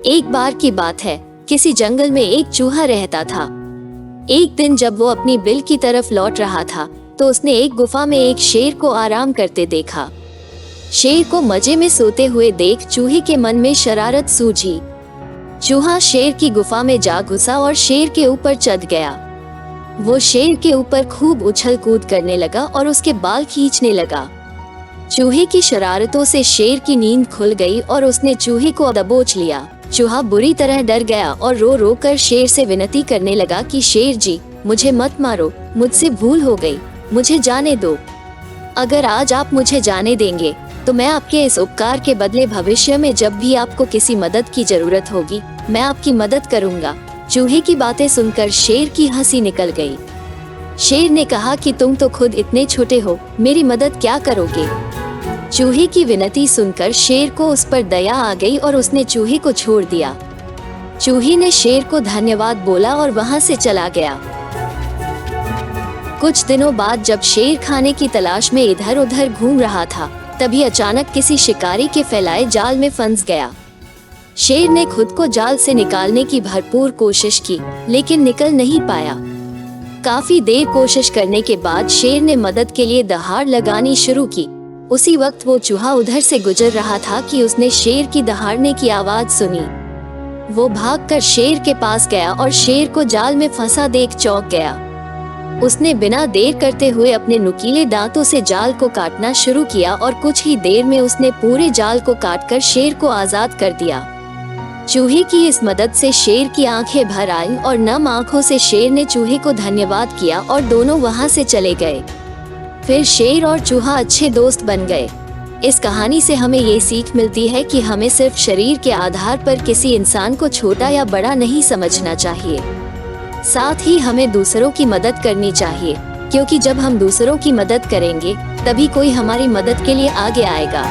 एक बार की बात है, किसी जंगल में एक चूहा रहता था। एक दिन जब वो अपनी बिल की तरफ लौट रहा था तो उसने एक गुफा में एक शेर को आराम करते देखा। शेर को मजे में सोते हुए देख चूहे के मन में शरारत सूझी। चूहा शेर की गुफा में जा घुसा और शेर के ऊपर चढ़ गया। वो शेर के ऊपर खूब उछल कूद करने लगा और उसके बाल खींचने लगा। चूहे की शरारतों से शेर की नींद खुल गई और उसने चूहे को दबोच लिया। चूहा बुरी तरह डर गया और रो रो कर शेर से विनती करने लगा कि शेर जी, मुझे मत मारो, मुझसे भूल हो गई, मुझे जाने दो। अगर आज आप मुझे जाने देंगे तो मैं आपके इस उपकार के बदले भविष्य में जब भी आपको किसी मदद की जरूरत होगी मैं आपकी मदद करूंगा। चूहे की बातें सुनकर शेर की हंसी निकल गई। शेर ने कहा कि तुम तो खुद इतने छोटे हो, मेरी मदद क्या करोगे। चूहे की विनती सुनकर शेर को उस पर दया आ गई और उसने चूहे को छोड़ दिया। चूहे ने शेर को धन्यवाद बोला और वहां से चला गया। कुछ दिनों बाद जब शेर खाने की तलाश में इधर उधर घूम रहा था तभी अचानक किसी शिकारी के फैलाए जाल में फंस गया। शेर ने खुद को जाल से निकालने की भरपूर कोशिश की लेकिन निकल नहीं पाया। काफी देर कोशिश करने के बाद शेर ने मदद के लिए दहाड़ लगानी शुरू की। उसी वक्त वो चूहा उधर से गुजर रहा था कि उसने शेर की दहाड़ने की आवाज सुनी। वो भागकर शेर के पास गया और शेर को जाल में फंसा देख चौंक गया। उसने बिना देर करते हुए अपने नुकीले दांतों से जाल को काटना शुरू किया और कुछ ही देर में उसने पूरे जाल को काटकर शेर को आजाद कर दिया। चूहे की इस मदद से शेर की आंखें भर आईं और नम आंखों से शेर ने चूहे को धन्यवाद किया और दोनों वहां से चले गए। फिर शेर और चूहा अच्छे दोस्त बन गए। इस कहानी से हमें ये सीख मिलती है कि हमें सिर्फ शरीर के आधार पर किसी इंसान को छोटा या बड़ा नहीं समझना चाहिए। साथ ही हमें दूसरों की मदद करनी चाहिए, क्योंकि जब हम दूसरों की मदद करेंगे तभी कोई हमारी मदद के लिए आगे आएगा।